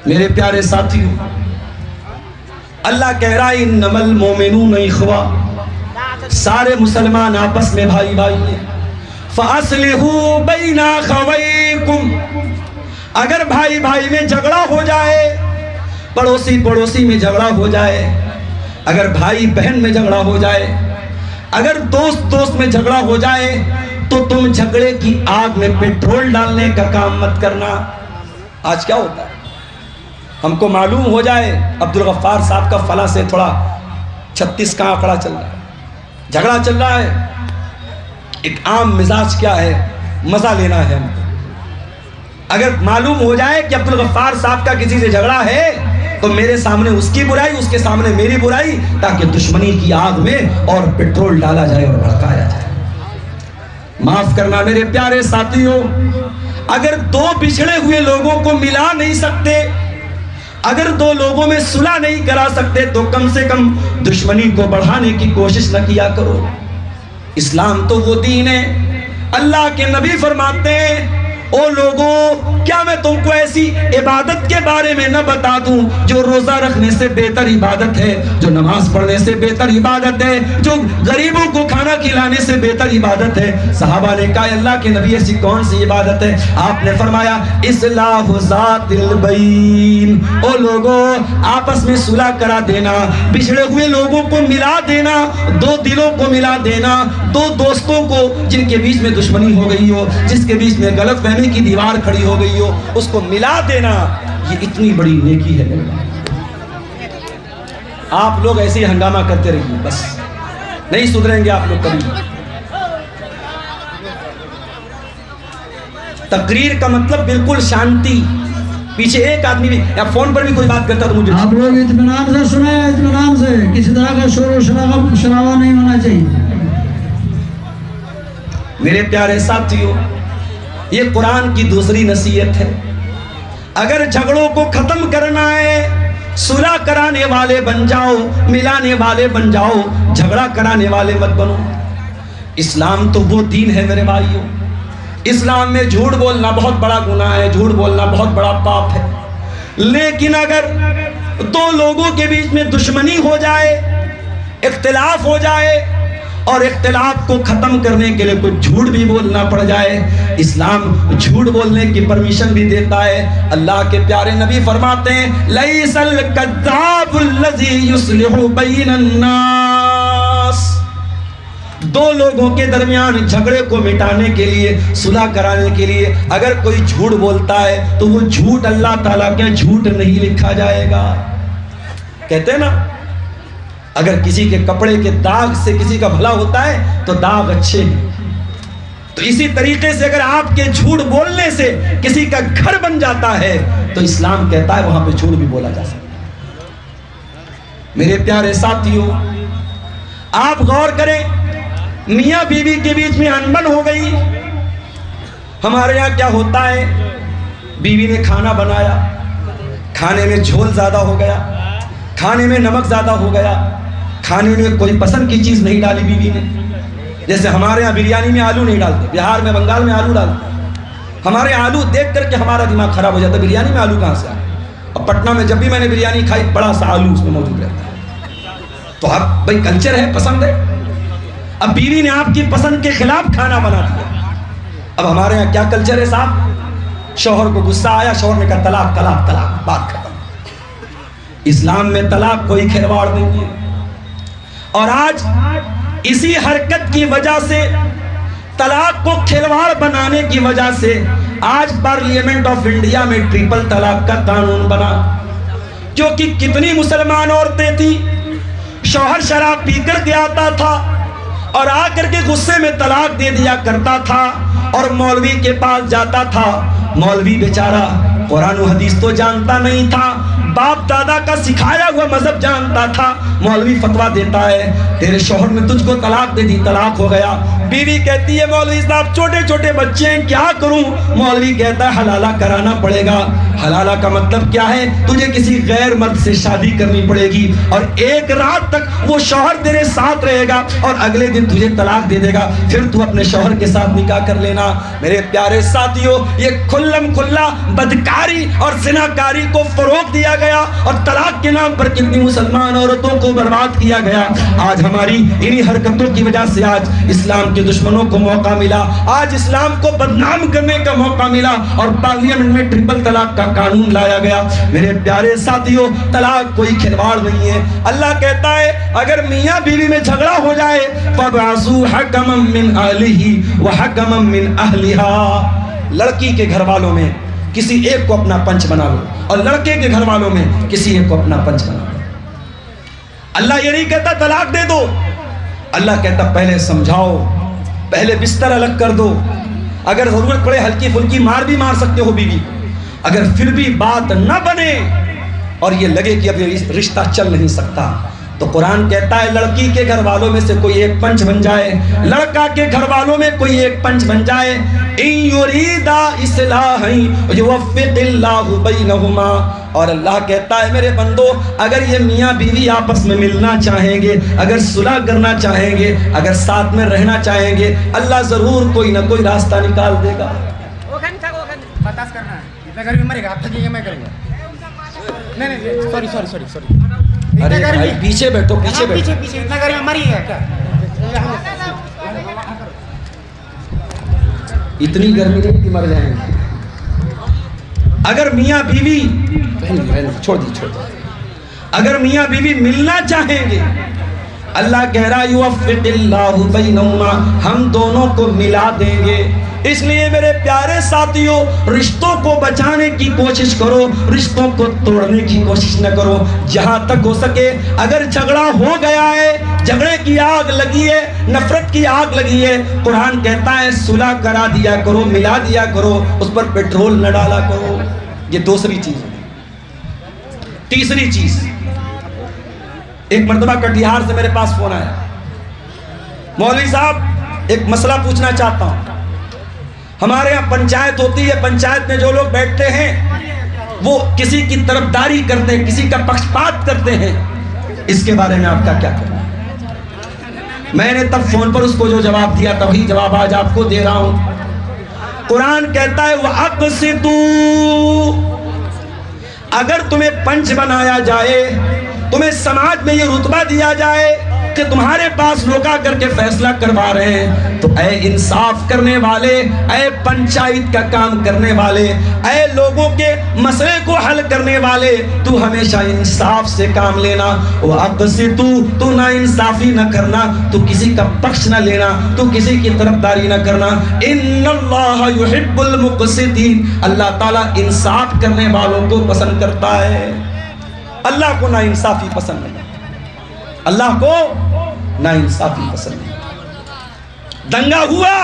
میرے پیارے ساتھیوں، اللہ کہہ رہا ہے انما المومنون اخوہ، سارے مسلمان آپس میں بھائی بھائی ہیں۔ فَأَصْلِحُوا بَيْنَ أَخَوَيْكُمْ، اگر بھائی بھائی میں جھگڑا ہو جائے، پڑوسی پڑوسی میں جھگڑا ہو جائے، اگر بھائی بہن میں جھگڑا ہو جائے، اگر دوست دوست میں جھگڑا ہو جائے، تو تم جھگڑے کی آگ میں پیٹرول ڈالنے کا کام مت کرنا۔ آج کیا ہوتا ہے، ہم کو معلوم ہو جائے عبدالغفار صاحب کا فلاں سے تھوڑا 36 کا آنکڑا چل رہا ہے، جھگڑا چل رہا ہے، ایک عام مزاج کیا ہے، مزہ لینا ہے ہم کو۔ اگر معلوم ہو جائے کہ عبدالغفار صاحب کا کسی سے جھگڑا ہے، تو میرے سامنے اس کی برائی، اس کے سامنے میری برائی، تاکہ دشمنی کی آگ میں اور پیٹرول ڈالا جائے اور بھڑکایا جائے۔ معاف کرنا میرے پیارے ساتھیوں، اگر دو بچھڑے ہوئے لوگوں کو ملا نہیں سکتے، اگر دو لوگوں میں صلح نہیں کرا سکتے، تو کم سے کم دشمنی کو بڑھانے کی کوشش نہ کیا کرو۔ اسلام تو وہ دین ہے، اللہ کے نبی فرماتے ہیں او لوگوں، کیا میں تم کو ایسی عبادت کے بارے میں نہ بتا دوں جو روزہ رکھنے سے بہتر عبادت ہے، جو نماز پڑھنے سے بہتر عبادت ہے، جو غریبوں کو کھانا کھلانے سے بہتر عبادت ہے؟ صحابہ نے کہا اللہ کے نبی ایسی کون سی عبادت ہے؟ آپ نے فرمایا اصلاح ذات البین، او لوگوں آپس میں صلح کرا دینا، بچھڑے ہوئے لوگوں کو ملا دینا، دو دلوں کو ملا دینا، دو دوستوں کو جن کے بیچ میں دشمنی ہو گئی ہو، جس کے بیچ میں غلط فہمی کی دیوار کھڑی ہو گئی ہو، اس کو ملا دینا، یہ اتنی بڑی نیکی ہے۔ آپ لوگ ایسے ہی ہنگامہ کرتے رہیے، بس نہیں سدھریں گے آپ لوگ کبھی۔ تقریر کا مطلب بالکل شانتی، پیچھے ایک آدمی بھی یا فون پر بھی کوئی بات کرتا تو مجھے آپ لوگ اطمینان سے سنیں، اطمینان سے، کسی طرح کا شور و شرابہ نہیں ہونا چاہیے۔ میرے پیارے ساتھیوں، یہ قرآن کی دوسری نصیحت ہے، اگر جھگڑوں کو ختم کرنا ہے، صلح کرانے والے بن جاؤ، ملانے والے بن جاؤ، جھگڑا کرانے والے مت بنو۔ اسلام تو وہ دین ہے میرے بھائیوں، اسلام میں جھوٹ بولنا بہت بڑا گناہ ہے، جھوٹ بولنا بہت بڑا پاپ ہے، لیکن اگر دو لوگوں کے بیچ میں دشمنی ہو جائے، اختلاف ہو جائے، اور اختلاف کو ختم کرنے کے لیے کوئی جھوٹ بھی بولنا پڑ جائے، اسلام جھوٹ بولنے کی پرمیشن بھی دیتا ہے۔ اللہ کے پیارے نبی فرماتے ہیں لیس الکذاب الذی یصلح بین الناس، دو لوگوں کے درمیان جھگڑے کو مٹانے کے لیے، صلح کرانے کے لیے اگر کوئی جھوٹ بولتا ہے تو وہ جھوٹ اللہ تعالیٰ کے جھوٹ نہیں لکھا جائے گا۔ کہتے ہیں نا اگر کسی کے کپڑے کے داغ سے کسی کا بھلا ہوتا ہے تو داغ اچھے ہیں، تو اسی طریقے سے اگر آپ کے جھوٹ بولنے سے کسی کا گھر بن جاتا ہے تو اسلام کہتا ہے وہاں پہ جھوٹ بھی بولا جا سکتا ہے۔ میرے پیارے ساتھیوں، آپ غور کریں، میاں بیوی کے بیچ میں انبن ہو گئی۔ ہمارے یہاں کیا ہوتا ہے، بیوی نے کھانا بنایا، کھانے میں جھول زیادہ ہو گیا، کھانے میں نمک زیادہ ہو گیا، کھانے میں کوئی پسند کی چیز نہیں ڈالی بیوی نے، جیسے ہمارے یہاں بریانی میں آلو نہیں ڈالتے، بہار میں بنگال میں آلو ڈالتے، ہمارے آلو دیکھ کر کے ہمارا دماغ خراب ہو جاتا ہے، بریانی میں آلو کہاں سے آئے؟ اب پٹنہ میں جب بھی میں نے بریانی کھائی بڑا سا آلو اس میں موجود رہتا ہے، تو اب بھائی کلچر ہے، پسند ہے۔ اب بیوی نے آپ کی پسند کے خلاف کھانا بنا دیا۔ اب ہمارے یہاں کیا کلچر ہے صاحب، شوہر کو غصہ آیا، شوہر نے کہا طلاق طلاق طلاق، بات ختم۔ اسلام میں طلاق کوئی کھلواڑ نہیں ہے، اور آج اسی حرکت کی وجہ سے، طلاق کو کھلواڑ بنانے کی وجہ سے آج پارلیمنٹ آف انڈیا میں ٹرپل طلاق کا قانون بنا، کیونکہ کتنی مسلمان عورتیں تھیں، شوہر شراب پی کر کے آتا تھا اور آ کر کے غصے میں طلاق دے دیا کرتا تھا، اور مولوی کے پاس جاتا تھا، مولوی بیچارہ قرآن و حدیث تو جانتا نہیں تھا، باپ دادا کا سکھایا ہوا مذہب جانتا تھا، مولوی فتویٰ دیتا ہے تیرے شوہر نے تجھ کو طلاق دے دی، طلاق ہو گیا، بیوی کہتی ہے مولوی صاحب چھوٹے چھوٹے بچے ہیں کیا کروں؟ مولوی کہتا ہے حلالہ کرانا پڑے گا۔ حلالہ کا مطلب کیا ہے؟ تجھے کسی غیر مرد سے شادی کرنی پڑے گی اور ایک رات تک وہ شوہر تیرے ساتھ رہے گا اور اگلے دن تجھے طلاق دے دے گا، پھر تو اپنے شوہر کے ساتھ نکاح کر لینا۔ میرے پیارے ساتھیوں، یہ کھلم کھلا بدکاری اور زناکاری کو فروغ دیا گیا اور طلاق کے نام پر کتنی مسلمان عورتوں کو برباد کیا گیا۔ آج ہماری انہی حرکتوں کی وجہ سے آج اسلام کے دشمنوں کو موقع ملا، آج اسلام کو بدنام کرنے کا موقع ملا اور پارلیمنٹ میں ٹرپل طلاق کا قانون لایا گیا۔ میرے پیارے ساتھیوں، طلاق کوئی کھلواڑ نہیں ہے۔ اللہ کہتا ہے اگر میاں بیوی میں جھگڑا ہو جائے فَبْعَثُوا حَكَمًا مِّنْ أَهْلِهِ وَحَكَمًا مِّنْ أَهْلِهَا، لڑکی کے گھر والوں میں کسی ایک کو اپنا پنچ بنا لو اور لڑکے کے گھر والوں میں کسی ایک کو اپنا پنچ بنا لو۔ اللہ یہ نہیں کہتا طلاق دے دو، اللہ کہتا پہلے سمجھاؤ، پہلے بستر الگ کر دو، اگر ضرورت پڑے ہلکی پھلکی مار بھی مار سکتے ہو بیوی، اگر پھر بھی بات نہ بنے اور یہ لگے کہ اب یہ رشتہ چل نہیں سکتا تو قرآن کہتا ہے لڑکی کے گھر والوں میں سے کوئی ایک پنچ بن جائے، لڑکا کے گھر والوں میں کوئی ایک پنچ بن جائے۔ ان یریدا اصلاحا یوفق اللہ بینہما، اور اللہ کہتا ہے میرے بندو اگر یہ میاں بیوی آپس میں ملنا چاہیں گے، اگر صلح کرنا چاہیں گے، اگر ساتھ میں رہنا چاہیں گے، اللہ ضرور کوئی نہ کوئی راستہ نکال دے گا۔ برداشت کرنا ہے، اتنا گرمی مرے گا، آپ تھکیں گے میں کروں گا۔ نہیں سوری ارے بھائی پیچھے بیٹھو، پیچھے بیٹھو، پیچھے اتنا گرمی مری ہے کیا؟ اتنی گرمی نہیں کہ مر جائیں گے۔ اگر میاں بیوی چھوڑ دی اگر میاں بیوی ملنا چاہیں گے، اللہ کہہ رہا یوفق اللہ بینہما، ہم دونوں کو ملا دیں گے۔ اس لیے میرے پیارے ساتھیوں، رشتوں کو بچانے کی کوشش کرو، رشتوں کو توڑنے کی کوشش نہ کرو۔ جہاں تک ہو سکے اگر جھگڑا ہو گیا ہے، جھگڑے کی آگ لگی ہے، نفرت کی آگ لگی ہے، قرآن کہتا ہے صلح کرا دیا کرو، ملا دیا کرو، اس پر پیٹرول نہ ڈالا کرو۔ یہ دوسری چیز ہے۔ تیسری چیز، ایک مرتبہ کٹیہار سے میرے پاس فون آیا، مولوی صاحب ایک مسئلہ پوچھنا چاہتا ہوں۔ ہمارے یہاں پنچایت ہوتی ہے، پنچایت میں جو لوگ بیٹھتے ہیں وہ کسی کی طرفداری کرتے ہیں، کسی کا پکشپات کرتے ہیں، اس کے بارے میں آپ کا کیا کہنا ہے؟ میں نے تب فون پر اس کو جو جواب دیا تبھی جواب آج آپ کو دے رہا ہوں۔ قرآن کہتا ہے وَأَقْسِطُوا، اگر تمہیں پنچ بنایا جائے، تمہیں سماج میں یہ رتبہ دیا جائے کہ تمہارے پاس لوگ آ کر کے فیصلہ کروا رہے ہیں، تو اے انصاف کرنے والے، اے پنچایت کا کام کرنے والے، اے لوگوں کے مسئلے کو حل کرنے والے، تو ہمیشہ انصاف سے کام لینا۔ وَأَقْسِطُوا، تو نا انصافی نہ کرنا، تو کسی کا پکش نہ لینا، تو کسی کی طرفداری نہ کرنا۔ ان اللہ یحب المقسطین، اللہ تعالیٰ انصاف کرنے والوں کو پسند کرتا ہے۔ اللہ کو نا انصافی پسند نہیں، اللہ کو نا انصافی پسند نہیں۔ دنگا ہوا،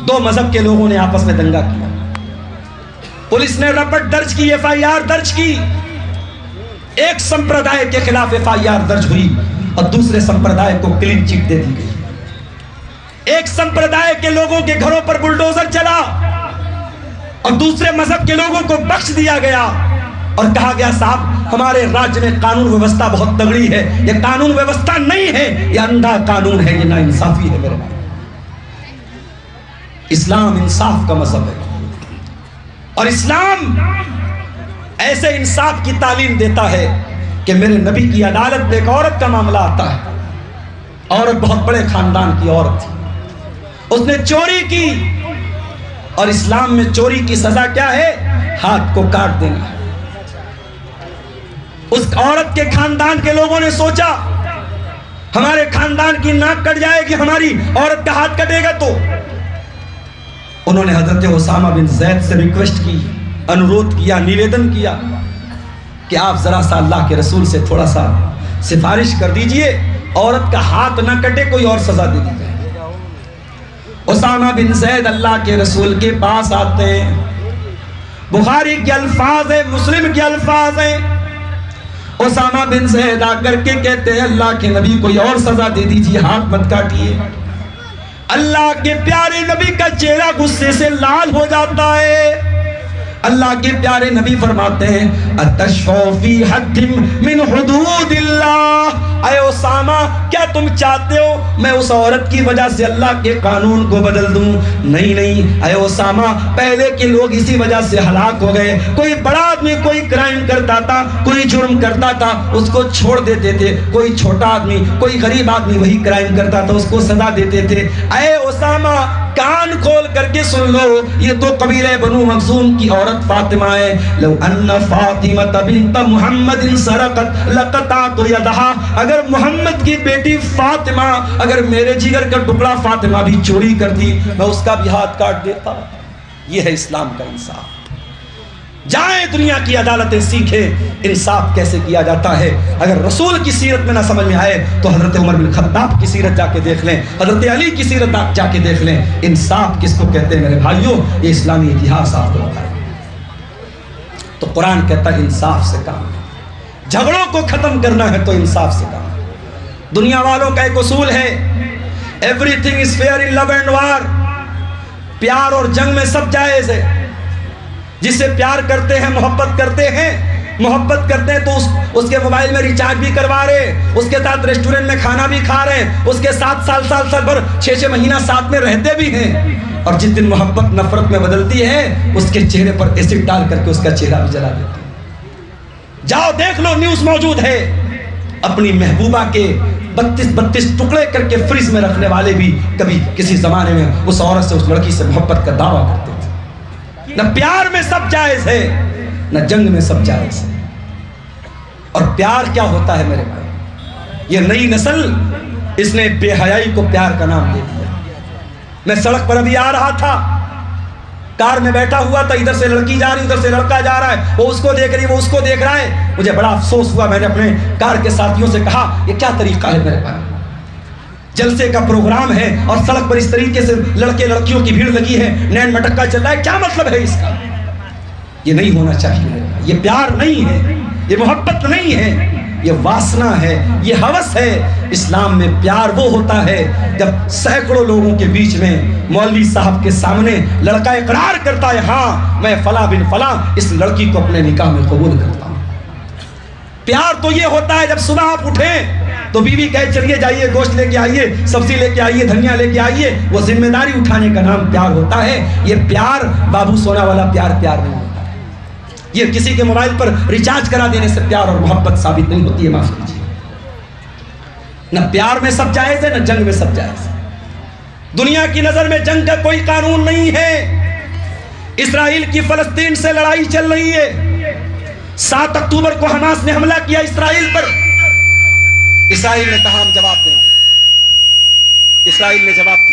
دو مذہب کے لوگوں نے آپس میں دنگا کیا، پولیس نے رپٹ درج کی، ایف آئی آر درج کی، ایک سمپردائے کے خلاف ایف آئی آر درج ہوئی اور دوسرے سمپردائے کو کلین چٹ دے دی گئی۔ ایک سمپردائے کے لوگوں کے گھروں پر بلڈوزر چلا اور دوسرے مذہب کے لوگوں کو بخش دیا گیا اور کہا گیا صاحب ہمارے راج میں قانون ویوستھا بہت تگڑی ہے، یہ قانون ویوستھا نہیں ہے، یہ اندھا قانون ہے، یہ نا انصافی ہے۔ میرے بھائی، اسلام انصاف کا مذہب ہے اور اسلام ایسے انصاف کی تعلیم دیتا ہے کہ میرے نبی کی عدالت میں ایک عورت کا معاملہ آتا ہے، عورت بہت بڑے خاندان کی عورت تھی، اس نے چوری کی اور اسلام میں چوری کی سزا کیا ہے؟ ہاتھ کو کاٹ دینا ہے۔ اس عورت کے خاندان کے لوگوں نے سوچا ہمارے خاندان کی ناک کٹ جائے گی، ہماری عورت کا ہاتھ کٹے گا، تو انہوں نے حضرت اسامہ بن زید سے ریکویسٹ کی، انورودھ کیا، نیویدن کیا کہ آپ ذرا سا اللہ کے رسول سے تھوڑا سا سفارش کر دیجئے، عورت کا ہاتھ نہ کٹے، کوئی اور سزا دے دی جائے۔ اسامہ بن زید اللہ کے رسول کے پاس آتے ہیں، بخاری کے الفاظ ہیں، مسلم کے الفاظ ہیں، اسامہ بن زید آ کر کے کہتے ہیں اللہ کے نبی کوئی اور سزا دے دیجیے، ہاتھ مت کاٹیے۔ اللہ کے پیارے نبی کا چہرہ غصے سے لال ہو جاتا ہے۔ اللہ کے پیارے نبی فرماتے ہیں اتشفو فی حد من حدود اللہ، اے اسامہ کیا تم چاہتے ہو میں اس عورت کی وجہ سے اللہ کے قانون کو بدل دوں؟ نہیں نہیں اے اسامہ، پہلے کے لوگ اسی وجہ سے ہلاک ہو گئے۔ کوئی بڑا آدمی کوئی کرائم کرتا تھا، کوئی جرم کرتا تھا، اس کو چھوڑ دیتے تھے۔ کوئی چھوٹا آدمی، کوئی غریب آدمی وہی کرائم کرتا تھا، اس کو سزا دیتے تھے۔ اے اسامہ کان کھول کر کے سن لو، یہ تو قبیلہ بنو مخزوم کی عورت فاطمہ ہے۔ لو ان فاطمہ بنت محمد سرقت لقطعت یدہا، اگر محمد کی بیٹی فاطمہ، اگر میرے جگر کا ٹکڑا فاطمہ بھی چوری کرتی، میں اس کا بھی ہاتھ کاٹ دیتا۔ یہ ہے اسلام کا انصاف۔ جائیں دنیا کی عدالتیں سیکھیں انصاف کیسے کیا جاتا ہے۔ اگر رسول کی سیرت میں نہ سمجھ میں آئے تو حضرت عمر بن خطاب کی سیرت جا کے دیکھ لیں، حضرت علی کی سیرت جا کے دیکھ لیں۔ انصاف کس کو کہتے ہیں میرے بھائیوں؟ یہ اسلامی اتہاس آپ کو بتائے۔ تو قرآن کہتا ہے انصاف سے کام، جھگڑوں کو ختم کرنا ہے تو انصاف سے کام۔ دنیا والوں کا ایک اصول ہے everything is fair in love and war, پیار اور جنگ میں سب جائز ہے۔ جس سے پیار کرتے ہیں، محبت کرتے ہیں تو اس کے موبائل میں ریچارج بھی کروا رہے، اس کے ساتھ ریسٹورنٹ میں کھانا بھی کھا رہے ہیں، اس کے ساتھ سال بھر 6 مہینہ ساتھ میں رہتے بھی ہیں۔ اور جس دن محبت نفرت میں بدلتی ہے، اس کے چہرے پر ایسڈ ڈال کر کے اس کا چہرہ بھی جلا دیتے ہیں۔ جاؤ دیکھ لو، نیوز موجود ہے۔ اپنی محبوبہ کے 32 ٹکڑے کر کے فریز میں رکھنے والے بھی کبھی کسی زمانے میں اس عورت سے، اس لڑکی سے محبت کا دعویٰ کرتے تھے۔ نہ پیار میں سب جائز ہے، نہ جنگ میں سب جائز ہے۔ اور پیار کیا ہوتا ہے میرے بھائی؟ یہ نئی نسل، اس نے بے حیائی کو پیار کا نام دے دیا۔ میں سڑک پر ابھی آ رہا تھا، کار میں بیٹھا ہوا تھا، ادھر سے لڑکی جا رہی، ادھر سے لڑکا جا رہا ہے، وہ اس کو دیکھ رہی، وہ اس کو دیکھ رہا ہے۔ مجھے بڑا افسوس ہوا، میں نے اپنے کار کے ساتھیوں سے کہا یہ کیا طریقہ ہے میرے بھائی؟ جلسے کا پروگرام ہے اور سڑک پر اس طریقے سے لڑکے لڑکیوں کی بھیڑ لگی ہے، نین مٹکا چل رہا ہے، کیا مطلب ہے اس کا؟ یہ نہیں ہونا چاہیے۔ یہ پیار نہیں ہے، یہ محبت نہیں ہے، یہ واسنا ہے، یہ ہوس ہے۔ اسلام میں پیار وہ ہوتا ہے جب سینکڑوں لوگوں کے بیچ میں مولوی صاحب کے سامنے لڑکا اقرار کرتا ہے ہاں میں فلاں بن فلاں اس لڑکی کو اپنے نکاح میں قبول کرتا ہوں۔ پیار تو یہ ہوتا ہے جب صبح آپ اٹھیں تو بیوی کہے چلیے جائیے گوشت لے کے آئیے، سبزی لے کے آئیے، دھنیا لے کے آئیے، وہ ذمہ داری اٹھانے کا نام پیار ہوتا ہے۔ یہ پیار بابو سونا والا پیار نہیں ہوتا ہے۔ یہ کسی کے موبائل پر ریچارج کرا دینے سے پیار اور محبت ثابت نہیں ہوتی ہے، معاف کیجیے۔ نہ پیار میں سب جائز ہے، نہ جنگ میں سب جائز ہے۔ دنیا کی نظر میں جنگ کا کوئی قانون نہیں ہے۔ اسرائیل کی فلسطین سے لڑائی چل رہی ہے۔ 7 اکتوبر کو حماس نے حملہ کیا اسرائیل پر۔ اسرائیل نے کہا ہم جواب دیں گے۔ اسرائیل نے جواب دیا۔